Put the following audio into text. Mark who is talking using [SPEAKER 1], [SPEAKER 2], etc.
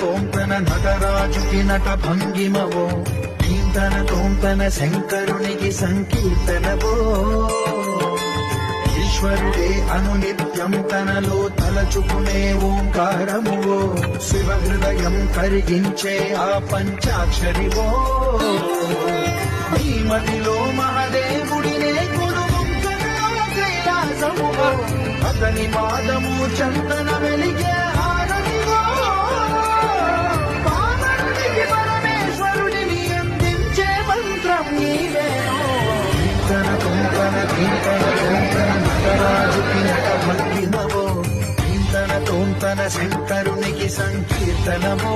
[SPEAKER 1] తోంతన నటరాజుకి నట భంగిమవో తోంతన శంకరునికి సంకీర్తనవో ఈశ్వరుడే అనునిత్యం తనలో తలచుకునే ఓంకారమువో శివ హృదయం కరిగించే ఆ పంచాక్షరివో ఈ మదిలో మహాదేవుడినే కైలాసమువో అతని పాదము చందన వెలిగే హారతివో పావనుడికి పరమేశ్వరుడిని అందించే మంత్రం నీవేనో నటరాజుకి నట భంగిమవో తోంతన శంకరునికి సంకీర్తనవో